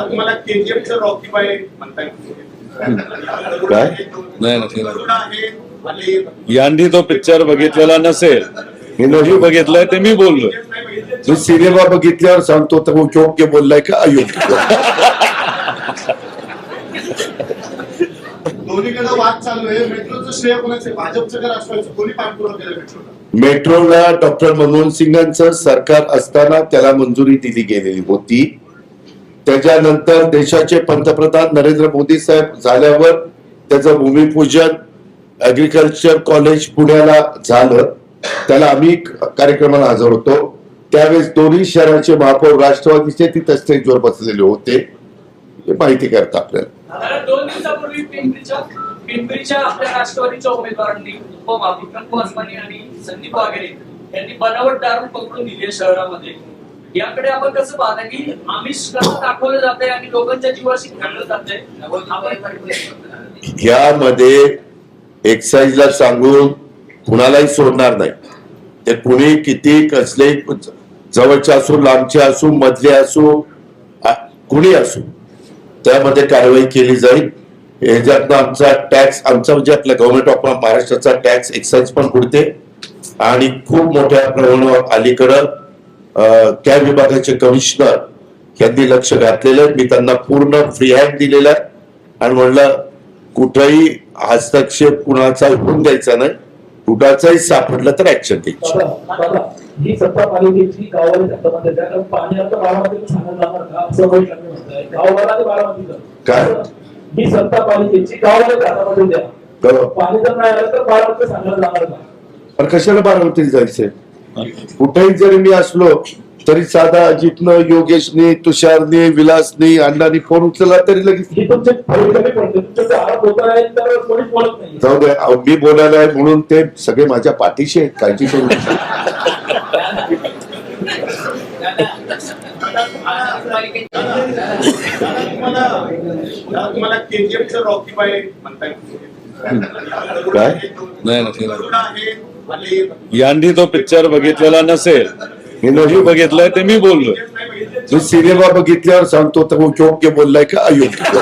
तुम्हाला केजीएफचं Rocky bye म्हणताय काय नाही यांनी तो पिक्चर बघितलेला नसेल, मी नाही बघितलंय ते मी बोललो. तू सिनेमा बघितल्यावर सांगतो तर योग्य बोललाय का अयोग्य. दोन्हीकडे वाद चालू आहे. मेट्रोचं श्रेय कोणाचं, भाजपचं का राष्ट्रवादीचं? कोणी पाठपुरावा केला मेट्रोला? मेट्रोला डॉक्टर मनमोहन सिंगांचं सरकार असताना त्याला मंजुरी दिली गेलेली होती. त्याच्यानंतर देशाचे पंतप्रधान नरेंद्र मोदी साहेब झाल्यावर त्याचं भूमिपूजन ऍग्रिकल्चर कॉलेज पुण्याला झालं. त्याला आम्ही कार्यक्रमाला हजर होतो. त्यावेळेस दोन्ही शहराचे महापौर राष्ट्रवादीचे तिथं स्टेजवर बसलेले होते. हे माहिती करता आपल्याला. 2 दिवसापूर्वी पिंपरीच्या आपल्या राष्ट्रवादीच्या उमेदवारांनी विक्रम कोसमानी आणि संदीप वाघेरे यांनी बनावट दारू पकडून दिली शहरामध्ये. याकडे आपण कसं पाहता की आमिष कसं दाखवलं जाते आणि लोकांच्या जीवाशी खेळलं जाते? यामध्ये एक्साईजला सांगून कुणालाही सोडणार नाही. ते कुणी किती कसले जवळचे असू, लांबचे असू, मधले असू, कुणी असू, त्यामध्ये कारवाई केली जाईल. ह्याच्यातनं आमचा टॅक्स, आमचा म्हणजे आपल्या गव्हर्नमेंट ऑफ महाराष्ट्राचा टॅक्स एक्साईज पण बुडते. आणि खूप मोठ्या प्रमाणावर अलीकडं त्या विभागाचे कमिशनर यांनी लक्ष घातलेलं आहे. मी त्यांना पूर्ण फ्री हँड दिलेला आहे आणि म्हणलं कुठेही हस्तक्षेप कुणाचा होऊन द्यायचा नाही. कुणाचाही सापडलं तर ऍक्शन घ्यायची. ही सत्ता पालिकेची गावाला पाण्याचं बारामती सांगत जाणार का असं म्हणताय? गावाला बारामती काय ही सत्ता पालिकेची गावाला घाटामध्ये द्या. पाणी जर नाही आलं तर बारामती सांगत जाणार का? पण कशाला बारामतीला जायचंय? कुठेही जरी मी असलो तरी साधा अजितनं, योगेशने, तुषारने, विलासने, अण्णांनी फोन उचलला तरी लगेच जाऊ दे. मी बोलायला आहे म्हणून ते सगळे माझ्या पाठीशी आहेत, काळजी करू नका. तुम्हाला केजीएफचं रॉकी बाय म्हणताय काय नाही यांनी तो पिक्चर बघितलेला नसेल, मी नाही बघितलंय ते मी बोललो. तू सिनेमा बघितल्यावर सांगतो तर योग्य बोललाय का अयोग्य.